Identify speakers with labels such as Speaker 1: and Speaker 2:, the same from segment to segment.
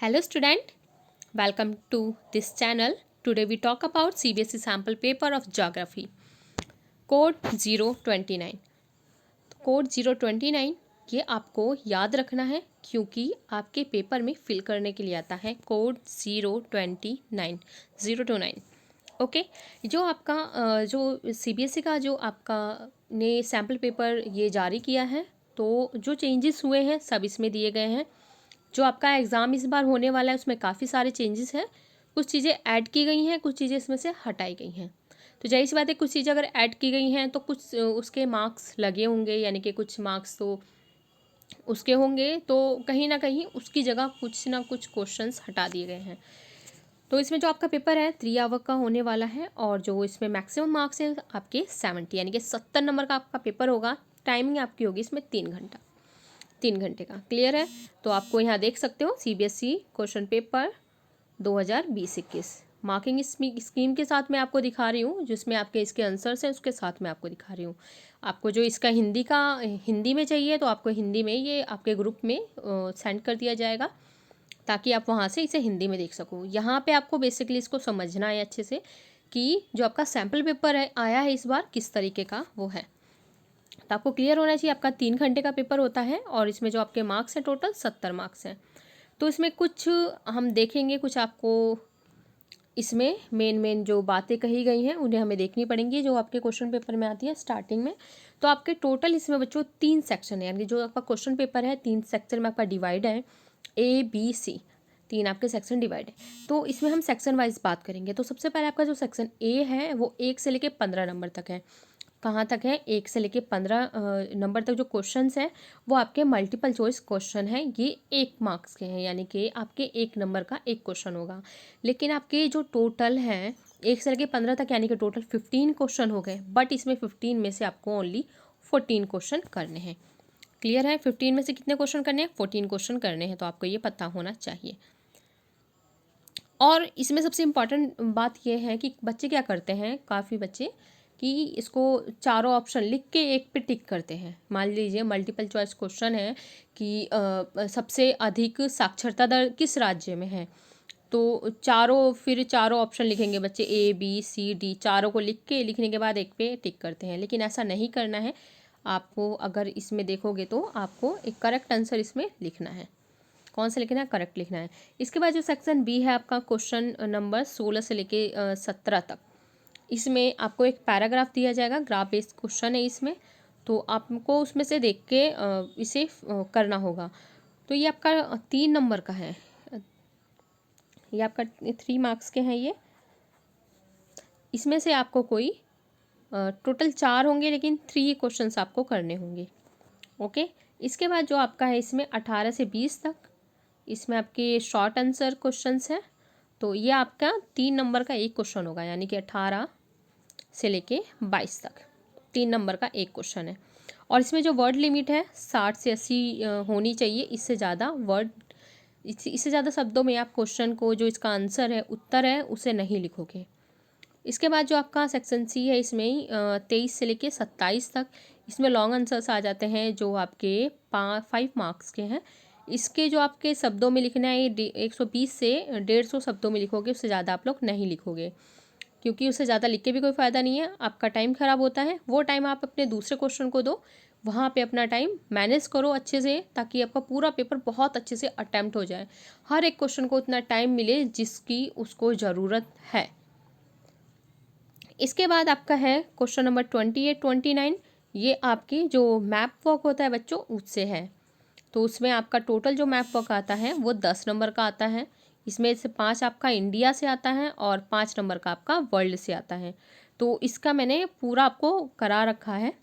Speaker 1: Hello student, welcome to this channel. Today we talk about CBSE sample paper of geography. Code 029. Code 029 ये आपको याद रखना है क्योंकि आपके पेपर में फिल करने के लिए आता है कोड 029 ओके। जो आपका जो CBSE का जो आपका ने सैम्पल पेपर ये जारी किया है तो जो चेंजेस हुए हैं सब इसमें दिए गए हैं। जो आपका एग्ज़ाम इस बार होने वाला है उसमें काफ़ी सारे चेंजेस हैं, कुछ चीज़ें ऐड की गई हैं, कुछ चीज़ें इसमें से हटाई गई हैं। तो जाहिर सी बात है कुछ चीज़ें अगर ऐड की गई हैं तो कुछ उसके मार्क्स लगे होंगे, यानी कि कुछ मार्क्स तो उसके होंगे, तो कहीं ना कहीं उसकी जगह कुछ ना कुछ क्वेश्चंस हटा दिए गए हैं। तो इसमें जो आपका पेपर है 3 आवर का होने वाला है और जो इसमें मैक्सिमम मार्क्स हैं आपके 70 यानी कि 70 नंबर का आपका पेपर होगा। टाइमिंग आपकी होगी इसमें 3 घंटे का। क्लियर है? तो आपको यहाँ देख सकते हो CBSE question paper 2020-21 marking scheme के साथ मैं आपको दिखा रही हूँ, जिसमें आपके इसके आंसर्स हैं उसके साथ मैं आपको दिखा रही हूँ। आपको जो इसका हिंदी में चाहिए तो आपको हिंदी में ये आपके ग्रुप में सेंड कर दिया जाएगा ताकि आप वहाँ से इसे हिंदी में देख सको। यहाँ पे आपको बेसिकली इसको समझना है अच्छे से कि जो आपका सैम्पल पेपर है आया है इस बार किस तरीके का वो है। तो आपको क्लियर होना चाहिए आपका 3 घंटे का पेपर होता है और इसमें जो आपके मार्क्स हैं टोटल 70 मार्क्स हैं। तो इसमें कुछ हम देखेंगे, कुछ आपको इसमें मेन जो बातें कही गई हैं उन्हें हमें देखनी पड़ेंगी जो आपके क्वेश्चन पेपर में आती है स्टार्टिंग में। तो आपके टोटल इसमें बच्चों 3 सेक्शन है, यानी जो आपका क्वेश्चन पेपर है 3 सेक्शन में आपका डिवाइड है, ABC 3 आपके सेक्शन डिवाइड है। तो इसमें हम सेक्शन वाइज बात करेंगे। तो सबसे पहले आपका जो सेक्शन A है वो 1 से लेके 15 नंबर तक है। कहाँ तक है? 1 से लेके 15 नंबर तक जो क्वेश्चंस हैं वो आपके मल्टीपल चॉइस क्वेश्चन हैं। ये 1 मार्क्स के हैं, यानी कि आपके 1 नंबर का 1 क्वेश्चन होगा। लेकिन आपके जो टोटल हैं 1 से लेके 15 तक, यानी कि टोटल 15 क्वेश्चन हो गए, बट इसमें 15 में से आपको ओनली 14 क्वेश्चन करने हैं। क्लियर है? 15 में से कितने क्वेश्चन करने हैं? 14 क्वेश्चन करने हैं। तो आपको ये पता होना चाहिए। और इसमें सबसे इम्पॉर्टेंट बात यह है कि बच्चे क्या करते हैं, काफ़ी बच्चे कि इसको चारों ऑप्शन लिख के एक पे टिक करते हैं। मान लीजिए मल्टीपल चॉइस क्वेश्चन है कि सबसे अधिक साक्षरता दर किस राज्य में है, तो चारों ऑप्शन लिखेंगे बच्चे ABCD, चारों को लिखने के बाद एक पे टिक करते हैं। लेकिन ऐसा नहीं करना है। आपको अगर इसमें देखोगे तो आपको एक करेक्ट आंसर इसमें लिखना है। कौन सा लिखना है? करेक्ट लिखना है। इसके बाद जो सेक्शन B है आपका क्वेश्चन नंबर 16 से लेके 17 तक, इसमें आपको एक पैराग्राफ दिया जाएगा, ग्राफ बेस्ड क्वेश्चन है इसमें। तो आपको उसमें से देख के इसे करना होगा। तो ये आपका 3 नंबर का है, ये आपका 3 मार्क्स के हैं। ये इसमें से आपको कोई टोटल 4 होंगे लेकिन 3 क्वेश्चंस आपको करने होंगे। ओके। इसके बाद जो आपका है इसमें 18 से 20 तक, इसमें आपके शॉर्ट आंसर क्वेश्चंस हैं। तो ये आपका 3 नंबर का 1 क्वेश्चन होगा, यानी कि 18 से लेके 22 तक 3 नंबर का 1 क्वेश्चन है। और इसमें जो वर्ड लिमिट है 60 से 80 होनी चाहिए। इससे ज़्यादा शब्दों में आप क्वेश्चन को, जो इसका आंसर है, उत्तर है, उसे नहीं लिखोगे। इसके बाद जो आपका सेक्शन C है इसमें 23 से लेके 27 तक, इसमें लॉन्ग आंसर्स आ जाते हैं जो आपके 5 मार्क्स के हैं। इसके जो आपके शब्दों में लिखना है ये 120 से 150 शब्दों में लिखोगे, उससे ज़्यादा आप लोग नहीं लिखोगे, क्योंकि उससे ज़्यादा लिख के भी कोई फ़ायदा नहीं है, आपका टाइम ख़राब होता है। वो टाइम आप अपने दूसरे क्वेश्चन को दो, वहाँ पे अपना टाइम मैनेज करो अच्छे से, ताकि आपका पूरा पेपर बहुत अच्छे से अटैम्प्ट हो जाए, हर एक क्वेश्चन को उतना टाइम मिले जिसकी उसको ज़रूरत है। इसके बाद आपका है क्वेश्चन नंबर 28-29, ये आपकी जो मैप वर्क होता है बच्चों उससे है। तो उसमें आपका टोटल जो मैप वर्क आता है वो 10 नंबर का आता है। इसमें से 5 आपका इंडिया से आता है और 5 नंबर का आपका वर्ल्ड से आता है। तो इसका मैंने पूरा आपको करा रखा है,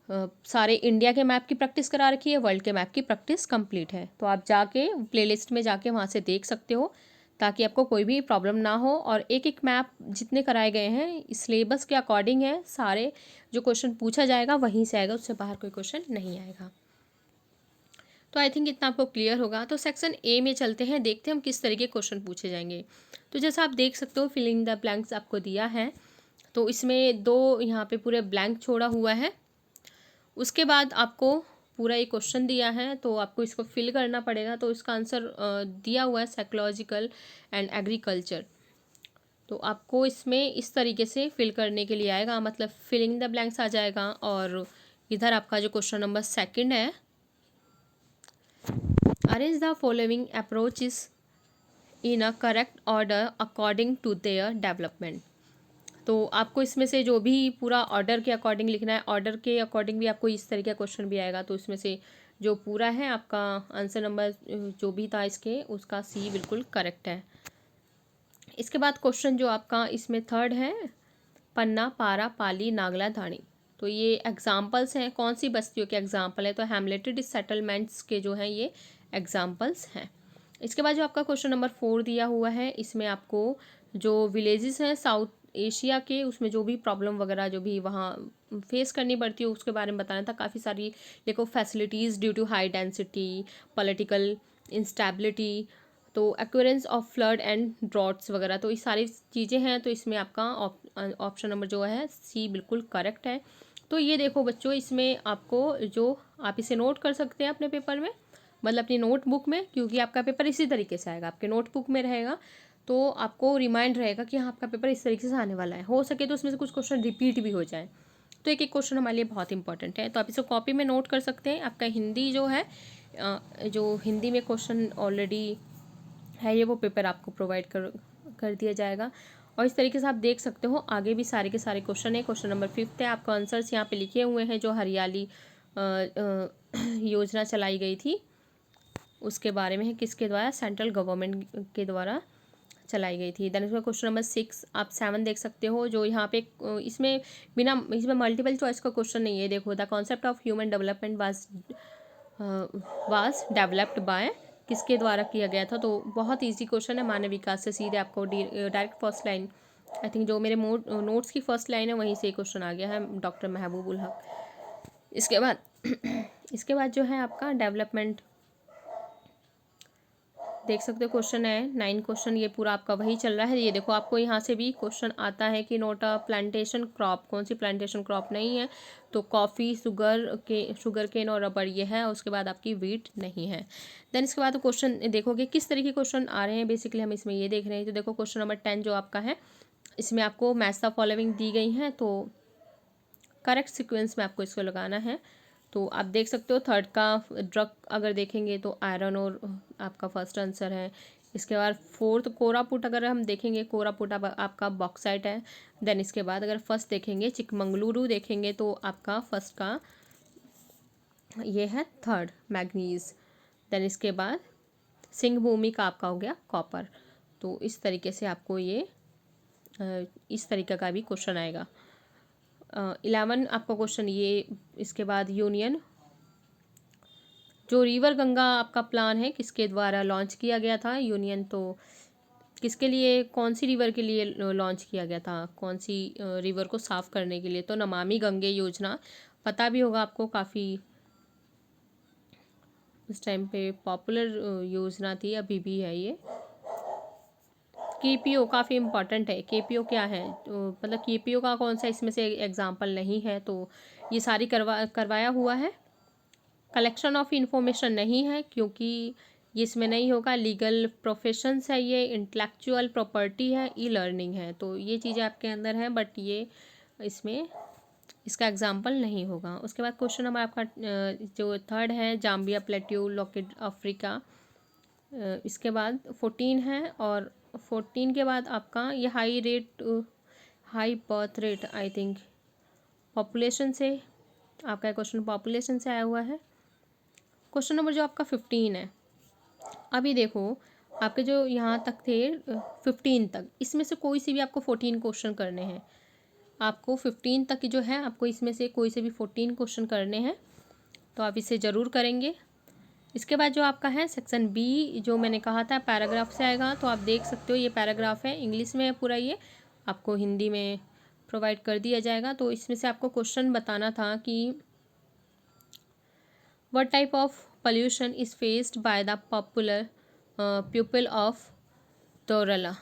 Speaker 1: सारे इंडिया के मैप की प्रैक्टिस करा रखी है, वर्ल्ड के मैप की प्रैक्टिस कंप्लीट है। तो आप जाके प्लेलिस्ट में जाके वहाँ से देख सकते हो, ताकि आपको कोई भी प्रॉब्लम ना हो। और एक एक मैप जितने कराए गए हैं सिलेबस के अकॉर्डिंग है, सारे जो क्वेश्चन पूछा जाएगा वहीं से आएगा, उससे बाहर कोई क्वेश्चन नहीं आएगा। तो आई थिंक इतना आपको क्लियर होगा। तो सेक्शन A में चलते हैं, देखते हैं हम किस तरीके क्वेश्चन पूछे जाएंगे। तो जैसा आप देख सकते हो फिलिंग द ब्लैंक्स आपको दिया है, तो इसमें 2 यहाँ पे पूरे ब्लैंक छोड़ा हुआ है। उसके बाद आपको पूरा ये क्वेश्चन दिया है तो आपको इसको फिल करना पड़ेगा। तो इसका आंसर दिया हुआ है साइकोलॉजिकल एंड एग्रीकल्चर। तो आपको इसमें इस तरीके से फिल करने के लिए आएगा, मतलब फिलिंग द ब्लैंक्स आ जाएगा। और इधर आपका जो क्वेश्चन नंबर सेकंड है, arrange the following approaches in a correct order according to their development. तो आपको इसमें से जो भी पूरा ऑर्डर के अकॉर्डिंग लिखना है, ऑर्डर के अकॉर्डिंग भी आपको इस तरीके का क्वेश्चन भी आएगा। तो इसमें से जो पूरा है आपका आंसर नंबर जो भी था इसके, उसका सी बिल्कुल करेक्ट है। इसके बाद क्वेश्चन जो आपका इसमें थर्ड है, पन्ना, पारा, पाली, नागला, धाणी। तो ये एग्जाम्पल्स हैं, कौन सी बस्तियों के एग्जाम्पल है? तो हैमलेटेड सेटलमेंट्स के जो हैं ये एग्जाम्पल्स हैं। इसके बाद जो आपका क्वेश्चन नंबर 4 दिया हुआ है, इसमें आपको जो विलेजेस हैं साउथ एशिया के, उसमें जो भी प्रॉब्लम वगैरह जो भी वहाँ फेस करनी पड़ती है उसके बारे में बताना था। काफ़ी सारी देखो facilities due to high density, political instability, तो occurrence of flood and droughts वगैरह, तो ये सारी चीज़ें हैं। तो इसमें आपका ऑप्शन नंबर जो है सी बिल्कुल करेक्ट है। तो ये देखो बच्चों, इसमें आपको जो आप इसे नोट कर सकते हैं अपने पेपर में, मतलब अपनी नोटबुक में, क्योंकि आपका पेपर इसी तरीके से आएगा, आपके नोटबुक में रहेगा। तो आपको रिमाइंड रहेगा कि हाँ आपका पेपर इस तरीके से आने वाला है। हो सके तो उसमें से कुछ क्वेश्चन रिपीट भी हो जाए, तो एक एक क्वेश्चन हमारे लिए बहुत इंपॉर्टेंट है। तो आप इसे कॉपी में नोट कर सकते हैं। आपका हिंदी जो है, जो हिंदी में क्वेश्चन ऑलरेडी है ये, वो पेपर आपको प्रोवाइड कर दिया जाएगा। और इस तरीके से आप देख सकते हो आगे भी सारे के सारे क्वेश्चन है। क्वेश्चन नंबर 5 है, आपका आंसर्स यहाँ पे लिखे हुए हैं। जो हरियाली योजना चलाई गई थी उसके बारे में है, किसके द्वारा? सेंट्रल गवर्नमेंट के द्वारा चलाई गई थी। देन इसमें क्वेश्चन नंबर 6, आप 7 देख सकते हो। जो यहाँ पे इसमें मल्टीपल चॉइस का क्वेश्चन नहीं है। देखो, the concept of human development was developed by, किसके द्वारा किया गया था? तो बहुत इजी क्वेश्चन है, मानव विकास से सीधे आपको direct first line, I think जो मेरे नोट्स की फर्स्ट लाइन है वहीं से क्वेश्चन आ गया है, डॉक्टर महबूब उल हक। इसके बाद इसके बाद जो है आपका डेवलपमेंट देख सकते हो, क्वेश्चन है 9 क्वेश्चन, ये पूरा आपका वही चल रहा है। ये देखो आपको यहाँ से भी क्वेश्चन आता है कि नोट अ प्लांटेशन क्रॉप, कौन सी प्लांटेशन क्रॉप नहीं है? तो कॉफ़ी, शुगर केन और रबर ये है। उसके बाद आपकी वीट नहीं है। देन इसके बाद क्वेश्चन देखोगे किस तरह के क्वेश्चन आ रहे हैं, बेसिकली हम इसमें ये देख रहे हैं। तो देखो क्वेश्चन नंबर 10 जो आपका है, इसमें आपको मैच द फॉलोइंग दी गई हैं, तो करेक्ट सीक्वेंस में आपको इसको लगाना है। तो आप देख सकते हो थर्ड का ड्रग अगर देखेंगे तो आयरन और आपका फर्स्ट आंसर है। इसके बाद फोर्थ कोरापुट अगर हम देखेंगे, कोरापुट आपका बॉक्साइट है। देन इसके बाद अगर फर्स्ट देखेंगे चिकमंगलुरु देखेंगे तो आपका फर्स्ट का ये है थर्ड मैग्नीज। देन इसके बाद सिंह भूमि का आपका हो गया कॉपर। तो इस तरीके से आपको ये इस तरीके का भी क्वेश्चन आएगा। 11 आपका क्वेश्चन ये, इसके बाद यूनियन, जो रिवर गंगा आपका प्लान है किसके द्वारा लॉन्च किया गया था? यूनियन, तो किसके लिए, कौन सी रिवर के लिए लॉन्च किया गया था? कौन सी रिवर को साफ करने के लिए? तो नमामि गंगे योजना, पता भी होगा आपको, काफ़ी उस टाइम पे पॉपुलर योजना थी, अभी भी है ये। केपीओ काफ़ी इंपॉर्टेंट है। केपीओ क्या है? तो मतलब केपीओ का कौन सा इसमें से एग्जाम्पल नहीं है? तो ये सारी करवाया हुआ है। कलेक्शन ऑफ इंफॉर्मेशन नहीं है क्योंकि ये इसमें नहीं होगा। लीगल प्रोफेशंस है, ये इंटेलेक्चुअल प्रॉपर्टी है, ई लर्निंग है। तो ये चीज़ें आपके अंदर हैं, बट ये इसमें इसका एग्जाम्पल नहीं होगा। उसके बाद क्वेश्चन नंबर आपका जो थर्ड है, जाम्बिया प्लेट्यू लोकेट अफ्रीका। इसके बाद 14 है, और 14 के बाद आपका ये high birth rate, I think population से आपका क्वेश्चन पॉपुलेशन से आया हुआ है। क्वेश्चन नंबर जो आपका 15 है, अभी देखो आपके जो यहाँ तक थे 15 तक, इसमें से कोई से भी आपको 14 क्वेश्चन करने हैं। आपको 15 तक जो है आपको इसमें से कोई से भी 14 क्वेश्चन करने हैं, तो आप इसे ज़रूर करेंगे। इसके बाद जो आपका है सेक्शन बी, जो मैंने कहा था पैराग्राफ से आएगा, तो आप देख सकते हो ये पैराग्राफ है, इंग्लिश में है पूरा, ये आपको हिंदी में प्रोवाइड कर दिया जाएगा। तो इसमें से आपको क्वेश्चन बताना था कि what type of pollution is faced by the popular pupil of Torala।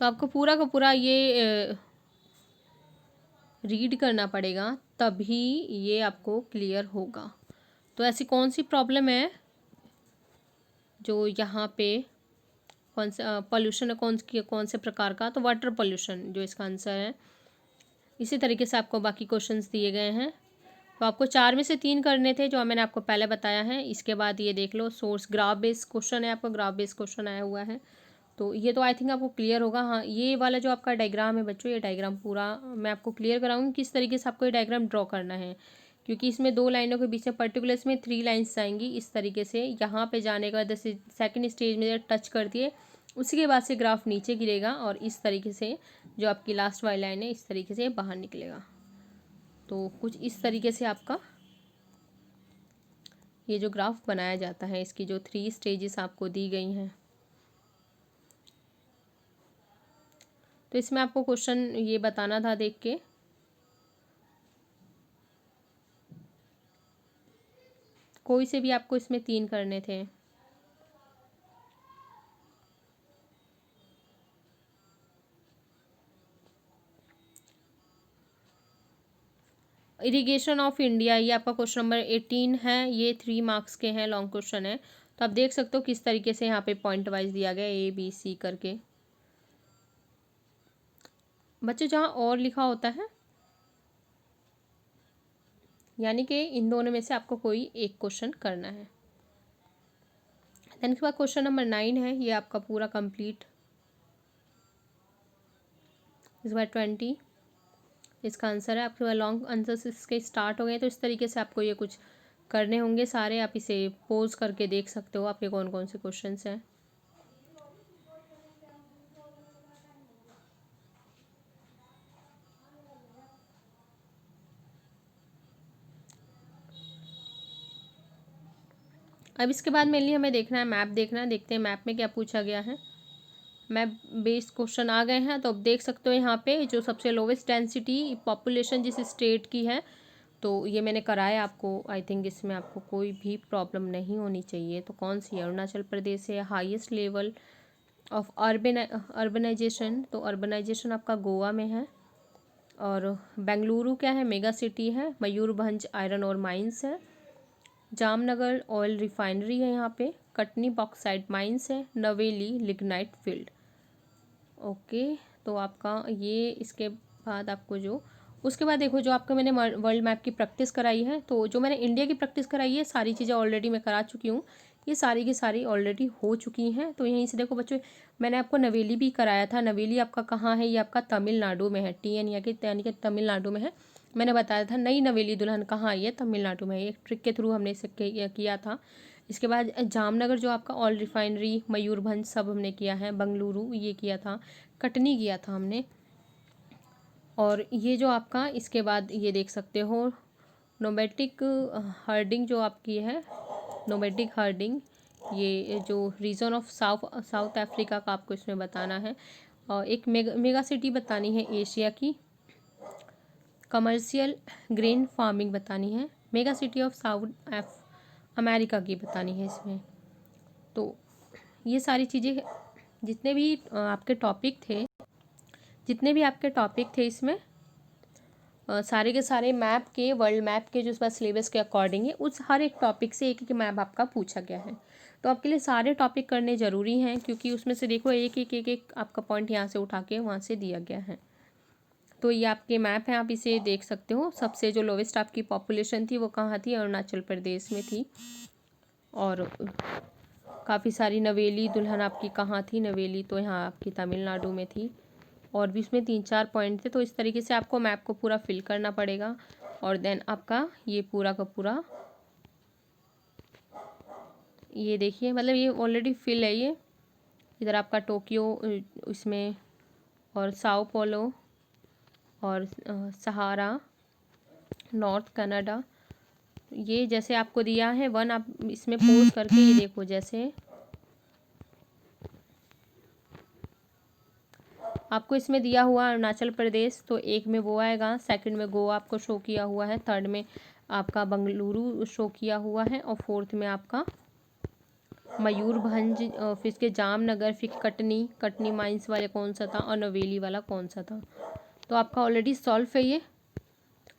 Speaker 1: तो आपको पूरा का पूरा ये रीड करना पड़ेगा, तभी ये आपको क्लियर होगा। तो ऐसी कौन सी प्रॉब्लम है जो यहाँ पे कौन सा पॉल्यूशन है, कौन से प्रकार का, तो वाटर पॉल्यूशन जो इसका आंसर है। इसी तरीके से आपको बाकी क्वेश्चंस दिए गए हैं। तो आपको 4 में से 3 करने थे जो मैंने आपको पहले बताया है। इसके बाद ये देख लो, सोर्स ग्राफ बेस्ड क्वेश्चन है, आपका ग्राफ बेस्ड क्वेश्चन आया हुआ है। तो ये तो आई थिंक आपको क्लियर होगा। हाँ, ये वाला जो आपका डायग्राम है बच्चों, ये डायग्राम पूरा मैं आपको क्लियर कराऊंगी किस तरीके से आपको ये डायग्राम ड्रॉ करना है, क्योंकि इसमें 2 लाइनों के बीच में पर्टिकुलर इसमें 3 लाइन्स आएंगी। इस तरीके से यहाँ पे जाने का जैसे सेकंड स्टेज में टच कर दिए, उसी के बाद से ग्राफ नीचे गिरेगा और इस तरीके से जो आपकी लास्ट वाली लाइन है इस तरीके से बाहर निकलेगा। तो कुछ इस तरीके से आपका ये जो ग्राफ बनाया जाता है, इसकी जो 3 स्टेजेस आपको दी गई हैं। तो इसमें आपको क्वेश्चन ये बताना था देख के। कोई से भी आपको इसमें 3 करने थे। इरिगेशन ऑफ इंडिया, ये आपका क्वेश्चन नंबर 18 है। ये 3 मार्क्स के हैं, लॉन्ग क्वेश्चन है। तो आप देख सकते हो किस तरीके से यहाँ पे पॉइंट वाइज दिया गया ABC करके। बच्चे जहाँ और लिखा होता है, यानी कि इन दोनों में से आपको कोई एक क्वेश्चन करना है। देन के बाद क्वेश्चन नंबर 9 है, ये आपका पूरा कंप्लीट। इस बार 20 इसका आंसर है। आपके पास लॉन्ग आंसर्स इसके स्टार्ट हो गए, तो इस तरीके से आपको ये कुछ करने होंगे सारे। आप इसे पोज करके देख सकते हो आपके कौन कौन से क्वेश्चंस हैं। अब इसके बाद मेनली हमें देखना है मैप, देखना है, देखते हैं मैप में क्या पूछा गया है। मैप बेस्ड क्वेश्चन आ गए हैं। तो अब देख सकते हो यहाँ पे जो सबसे लोवेस्ट डेंसिटी पॉपुलेशन जिस स्टेट की है, तो ये मैंने कराया आपको। आई थिंक इसमें आपको कोई भी प्रॉब्लम नहीं होनी चाहिए। तो कौन सी है? अरुणाचल प्रदेश है। हाईएस्ट लेवल ऑफ अर्बनाइजेशन, तो अर्बनाइजेशन आपका गोवा में है। और बेंगलुरु क्या है? मेगा सिटी है। मयूरभंज आयरन और माइंस है। जामनगर ऑयल रिफाइनरी है यहाँ पे। कटनी बॉक्साइट माइंस है। नवेली लिग्नाइट फील्ड। ओके, तो आपका ये इसके बाद आपको जो उसके बाद देखो जो आपको मैंने वर्ल्ड मैप की प्रैक्टिस कराई है, तो जो मैंने इंडिया की प्रैक्टिस कराई है सारी चीज़ें ऑलरेडी मैं करा चुकी हूँ। ये सारी की सारी ऑलरेडी हो चुकी हैं। तो यहीं से देखो बच्चों, मैंने आपको नवेली भी कराया था। नवेली आपका कहाँ है? ये आपका तमिलनाडु में है। TN यानी कि तमिलनाडु में है। मैंने बताया था नई नवेली दुल्हन कहाँ आई है? तमिलनाडु में। एक ट्रिक के थ्रू हमने इसे किया था। इसके बाद जामनगर जो आपका ऑयल रिफाइनरी, मयूरभंज सब हमने किया है। बंगलुरु ये किया था। कटनी किया था हमने। और ये जो आपका इसके बाद ये देख सकते हो नोमैटिक हर्डिंग जो आपकी है, नोमैटिक हर्डिंग, ये जो रीजन ऑफ साउथ अफ्रीका का आपको इसमें बताना है। और एक मेगा सिटी बतानी है एशिया की। कमर्शियल ग्रेन फार्मिंग बतानी है। Mega city of south America की बतानी है इसमें। तो ये सारी चीज़ें जितने भी आपके टॉपिक थे इसमें सारे के सारे मैप के, वर्ल्ड मैप के जो इस बार सिलेबस के अकॉर्डिंग है, उस हर एक टॉपिक से एक एक मैप आपका पूछा गया है। तो आपके लिए सारे टॉपिक करने ज़रूरी हैं, क्योंकि उसमें से देखो एक आपका पॉइंट यहाँ से उठा के वहाँ से दिया गया है। तो ये आपके मैप हैं, आप इसे देख सकते हो। सबसे जो लोवेस्ट आपकी पॉपुलेशन थी वो कहाँ थी? अरुणाचल प्रदेश में थी। और काफ़ी सारी नवेली दुल्हन आपकी कहाँ थी? नवेली तो यहाँ आपकी तमिलनाडु में थी। और भी इसमें 3-4 पॉइंट थे। तो इस तरीके से आपको मैप को पूरा फिल करना पड़ेगा। और देन आपका ये पूरा का पूरा ये देखिए, मतलब ये ऑलरेडी फिल है। ये इधर आपका टोक्यो इसमें, और साओ पोलो, और सहारा, नॉर्थ कनाडा, ये जैसे आपको दिया है 1, आप इसमें पोज करके ये देखो। जैसे आपको इसमें दिया हुआ अरुणाचल प्रदेश, तो एक में वो आएगा, सेकंड में गोवा आपको शो किया हुआ है, थर्ड में आपका बंगलुरु शो किया हुआ है, और फोर्थ में आपका मयूरभंज, फिर इसके जामनगर, फिर कटनी, कटनी माइंस वाले कौन सा था, और नवेली वाला कौन सा था। तो आपका ऑलरेडी सॉल्व है ये।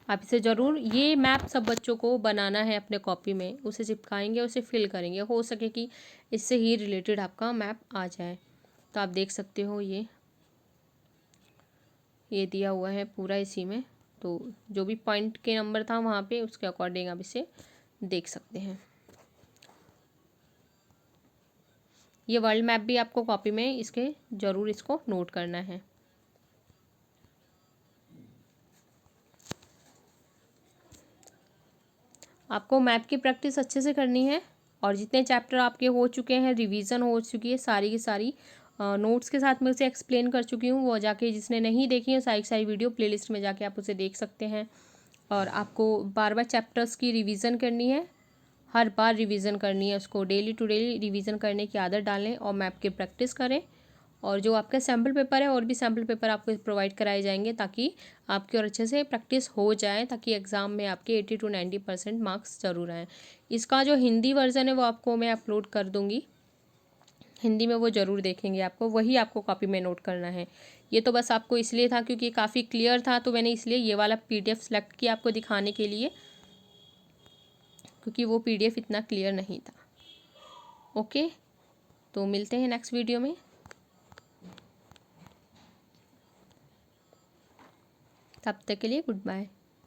Speaker 1: आप इसे ज़रूर, ये मैप सब बच्चों को बनाना है अपने कॉपी में, उसे चिपकाएंगे, उसे फिल करेंगे, हो सके कि इससे ही रिलेटेड आपका मैप आ जाए। तो आप देख सकते हो ये दिया हुआ है पूरा इसी में। तो जो भी पॉइंट के नंबर था वहाँ पे, उसके अकॉर्डिंग आप इसे देख सकते हैं। ये वर्ल्ड मैप भी आपको कॉपी में इसके ज़रूर इसको नोट करना है। आपको मैप की प्रैक्टिस अच्छे से करनी है, और जितने चैप्टर आपके हो चुके हैं, रिवीजन हो चुकी है सारी की सारी, नोट्स के साथ मैं उसे एक्सप्लेन कर चुकी हूँ। वो जाके जिसने नहीं देखी है सारी सारी वीडियो प्लेलिस्ट में जाके आप उसे देख सकते हैं। और आपको बार बार चैप्टर्स की रिवीजन करनी है, हर बार रिवीजन करनी है, उसको डेली टू डेली रिवीजन करने की आदत डालें और मैप की प्रैक्टिस करें। और जो आपका सैम्पल पेपर है, और भी सैम्पल पेपर आपको प्रोवाइड कराए जाएंगे ताकि आपकी और अच्छे से प्रैक्टिस हो जाए, ताकि एग्ज़ाम में आपके 80 to 90% मार्क्स ज़रूर आएँ। इसका जो हिंदी वर्ज़न है वो आपको मैं अपलोड कर दूँगी, हिंदी में वो ज़रूर देखेंगे आपको, वही आपको कॉपी में नोट करना है। ये तो बस आपको इसलिए था क्योंकि काफ़ी क्लियर था, तो मैंने इसलिए ये वाला PDF सेलेक्ट किया आपको दिखाने के लिए, क्योंकि वो PDF इतना क्लियर नहीं था। ओके, तो मिलते हैं नेक्स्ट वीडियो में। तब तक के लिए गुड बाय।